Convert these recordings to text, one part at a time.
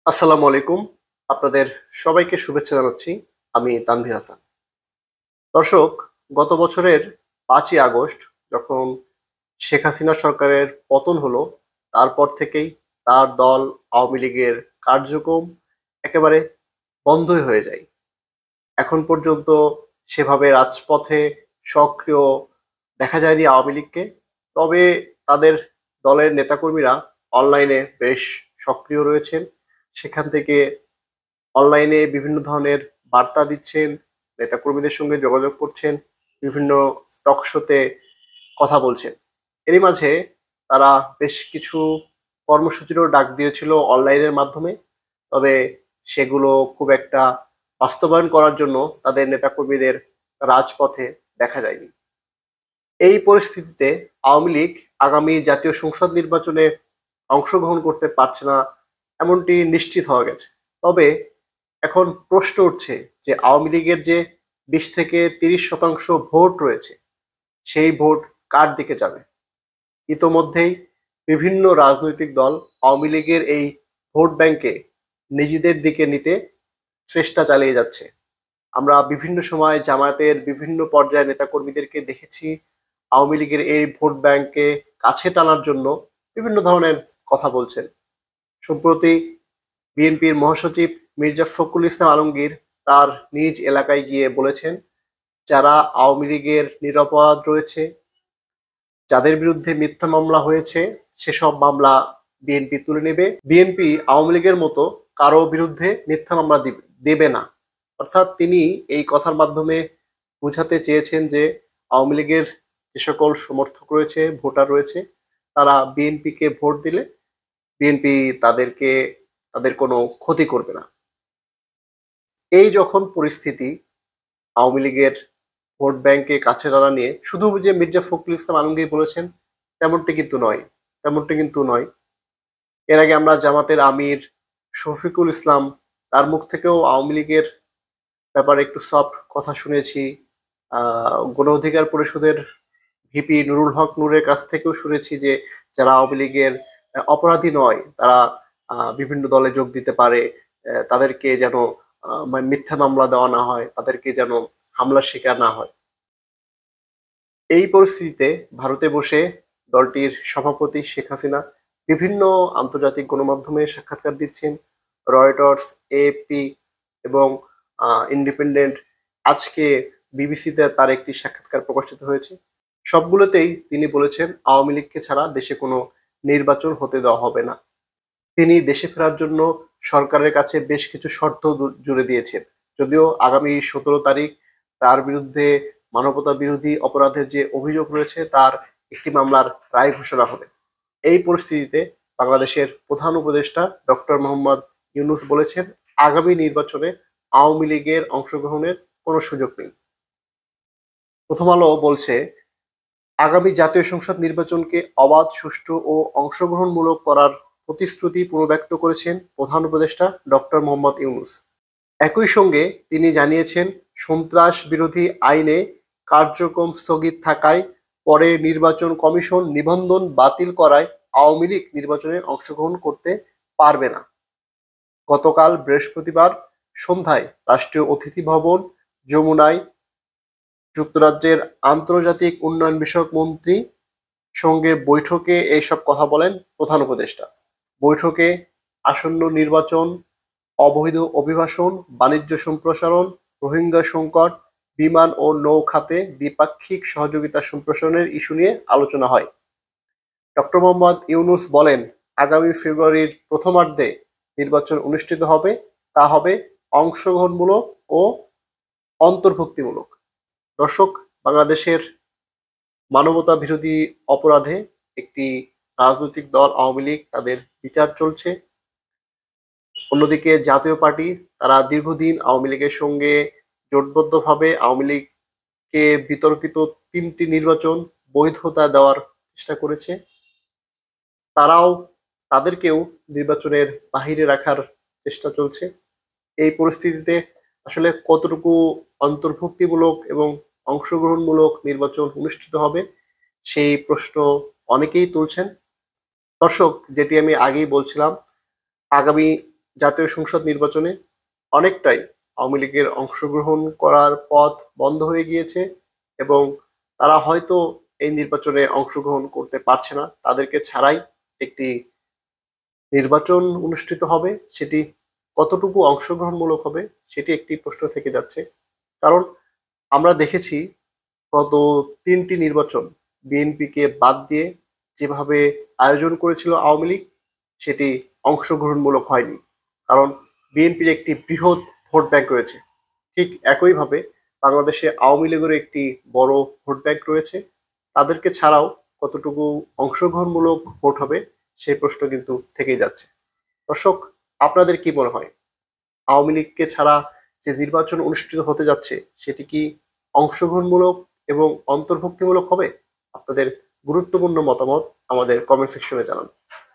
আসসালামু আলাইকুম। আপনাদের সবাইকে শুভেচ্ছা জানাচ্ছি। আমি তানভীর হাসান। দর্শক, গত বছরের ৫ই আগস্ট যখন শেখ হাসিনা সরকারের পতন হলো, তারপর থেকেই তার দল আওয়ামী লীগের কার্যক্রম একেবারে বন্ধই হয়ে যায়। এখন পর্যন্ত সেভাবে রাজপথে সক্রিয় দেখা যায়নি আওয়ামী লীগকে। তবে তাদের দলের নেতাকর্মীরা অনলাইনে বেশ সক্রিয় রয়েছেন। সেখান থেকে অনলাইনে বিভিন্ন ধরনের বার্তা দিচ্ছেন, নেতাকর্মীদের সঙ্গে যোগাযোগ করছেন, বিভিন্ন টক শোতে কথা বলছেন। এরই মাঝে তারা বেশ কিছু কর্মসূচিরও ডাক দিয়েছিল অনলাইনের মাধ্যমে। তবে সেগুলো খুব একটা বাস্তবায়ন করার জন্য তাদের নেতাকর্মীদের রাজপথে দেখা যায়নি। এই পরিস্থিতিতে আওয়ামী লীগ আগামী জাতীয় সংসদ নির্বাচনে অংশগ্রহণ করতে পারছে না, এমনটি নিশ্চিত হওয়া গেছে। তবে এখন প্রশ্ন উঠছে যে আওয়ামী লীগের যে 20 থেকে 30% ভোট রয়েছে, সেই ভোট কার দিকে যাবে। ইতোমধ্যেই বিভিন্ন রাজনৈতিক দল আওয়ামী লীগের এই ভোট ব্যাংকে নিজেদের দিকে নিতে চেষ্টা চালিয়ে যাচ্ছে। আমরা বিভিন্ন সময় জামায়াতের বিভিন্ন পর্যায়ের নেতাকর্মীদেরকে দেখেছি আওয়ামী লীগের এই ভোট ব্যাংককে কাছে টানার জন্য বিভিন্ন ধরনের কথা বলছেন। সম্প্রতি বিএনপির মহাসচিব মির্জা ফখরুল ইসলাম আলমগীর তার নিজ এলাকায় গিয়ে বলেছেন, যারা আওয়ামী লীগের নিরপরাধ রয়েছে, যাদের বিরুদ্ধে মিথ্যা মামলা হয়েছে, সেসব মামলা বিএনপি তুলে নেবে। বিএনপি আওয়ামী লীগের মতো কারো বিরুদ্ধে মিথ্যা মামলা দেবে না। অর্থাৎ তিনি এই কথার মাধ্যমে বোঝাতে চেয়েছেন যে আওয়ামী লীগের যে সকল সমর্থক রয়েছে, ভোটার রয়েছে, তারা বিএনপিকে ভোট দিলে বিএনপি তাদেরকে তাদের কোনো ক্ষতি করবে না। এই যখন পরিস্থিতি, আওয়ামী লীগের ভোট ব্যাংকে কাছে টানা নিয়ে শুধু যে মির্জা ফখরুল ইসলাম আলমগীর বলেছেন তেমনটি কিন্তু নয়। এর আগে আমরা জামাতের আমির শফিকুল ইসলাম তার মুখ থেকেও আওয়ামী লীগের ব্যাপারে একটু সফট কথা শুনেছি। গণ অধিকার পরিষদের ভিপি নুরুল হক নূরের কাছ থেকেও শুনেছি যে যারা আওয়ামী লীগের অপরাধী নয়, তারা বিভিন্ন দলে যোগ দিতে পারে। তাদেরকে যেন মিথ্যা মামলা দেওয়া না হয়, তাদেরকে যেন হামলার শিকার না হয়। এই পরিস্থিতিতে ভারতে বসে দলটির সভাপতি শেখ হাসিনা বিভিন্ন আন্তর্জাতিক গণমাধ্যমে সাক্ষাৎকার দিচ্ছেন। রয়টার্স, এএফপি এবং ইন্ডিপেন্ডেন্ট, আজকে বিবিসিতে তার একটি সাক্ষাৎকার প্রকাশিত হয়েছে। সবগুলোতেই তিনি বলেছেন আওয়ামী লীগকে ছাড়া দেশে কোনো নির্বাচন হতে দেওয়া হবে না। তিনি দেশে ফেরার জন্য সরকারের কাছে বেশ কিছু শর্ত জুড়ে দিয়েছেন। যদিও আগামী 17 তারিখ তার বিরুদ্ধে মানবতা বিরোধী অপরাধের যে অভিযোগ রয়েছে তার একটি মামলার রায় ঘোষণা হবে। এই পরিস্থিতিতে বাংলাদেশের প্রধান উপদেষ্টা ডক্টর মোহাম্মদ ইউনূস বলেছেন, আগামী নির্বাচনে আওয়ামী লীগের অংশগ্রহণের কোনো সুযোগ নেই। প্রথম আলো বলছে, আগামী জাতীয় সংসদ নির্বাচনকে অবাধ, সুষ্ঠু ও অংশগ্রহণমূলক করার প্রতিশ্রুতি পুনর্ব্যক্ত করেছেন প্রধান উপদেষ্টা ডক্টর মোহাম্মদ ইউনূস। একই সঙ্গে তিনি জানিয়েছেন, সন্ত্রাস বিরোধী আইনে কার্যক্রম স্থগিত থাকায় পরে নির্বাচন কমিশন নিবন্ধন বাতিল করায় আওয়ামী লীগ নির্বাচনে অংশগ্রহণ করতে পারবে না। গতকাল বৃহস্পতিবার সন্ধ্যায় রাষ্ট্রীয় অতিথি ভবন যমুনায় যুক্তরাজ্যের আন্তর্জাতিক উন্নয়ন বিষয়ক মন্ত্রী সঙ্গে বৈঠকে এইসব কথা বলেন প্রধান উপদেষ্টা। বৈঠকে আসন্ন নির্বাচন, অবৈধ অভিবাসন, বাণিজ্য সম্প্রসারণ, রোহিঙ্গা সংকট, বিমান ও নৌ খাতে দ্বিপাক্ষিক সহযোগিতা সম্প্রসারণের ইস্যু নিয়ে আলোচনা হয়। ডক্টর মোহাম্মদ ইউনূস বলেন, আগামী ফেব্রুয়ারির প্রথমার্ধে নির্বাচন অনুষ্ঠিত হবে। তা হবে অংশগ্রহণমূলক ও অন্তর্ভুক্তিমূলক। দর্শক, বাংলাদেশের মানবতা বিরোধী অপরাধে একটি রাজনৈতিক দল আওয়ামী লীগ, তাদের বিচার চলছে। অন্যদিকে জাতীয় পার্টি, তারা দীর্ঘদিন আওয়ামী লীগের সঙ্গে জোটবদ্ধভাবে আওয়ামী লীগকে বিতর্কিত 3টি নির্বাচন বৈধতা দেওয়ার চেষ্টা করেছে। তারাও তাদেরকেও নির্বাচনের বাহিরে রাখার চেষ্টা চলছে। এই পরিস্থিতিতে আসলে কতটুকু অন্তর্ভুক্তিমূলক এবং অংশগ্রহণমূলক নির্বাচন অনুষ্ঠিত হবে, সেই প্রশ্ন অনেকেই তুলছেন। দর্শক, যেটি আমি আগেই বলছিলাম, আগামী জাতীয় সংসদ নির্বাচনে অনেকটাই আওয়ামী লীগের অংশগ্রহণ করার পথ বন্ধ হয়ে গিয়েছে এবং তারা হয়তো এই নির্বাচনে অংশগ্রহণ করতে পারছে না। তাদেরকে ছাড়াই একটি নির্বাচন অনুষ্ঠিত হবে, সেটি কতটুকু অংশগ্রহণমূলক হবে সেটি একটি প্রশ্ন থেকে যাচ্ছে। কারণ আমরা দেখেছি গত 3টি নির্বাচন বিএনপিকে বাদ দিয়ে যেভাবে আয়োজন করেছিল আওয়ামী লীগ, সেটি অংশগ্রহণমূলক হয়নি। কারণ বিএনপির একটি বৃহৎ ভোট ব্যাংক রয়েছে। ঠিক একইভাবে বাংলাদেশে আওয়ামী লীগের একটি বড় ভোট ব্যাংক রয়েছে। তাদেরকে ছাড়াও কতটুকু অংশগ্রহণমূলক ভোট হবে সেই প্রশ্ন কিন্তু থেকেই যাচ্ছে। দর্শক, আপনাদের কি মনে হয় আওয়ামী লীগকে ছাড়া যে নির্বাচন অনুষ্ঠিত হতে যাচ্ছে সেটি কি অংশগ্রহণমূলক এবং অন্তর্ভুক্তিমূলক হবে? আপনাদের গুরুত্বপূর্ণ মতামত আমাদের কমেন্ট সেকশনে জানান।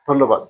ধন্যবাদ।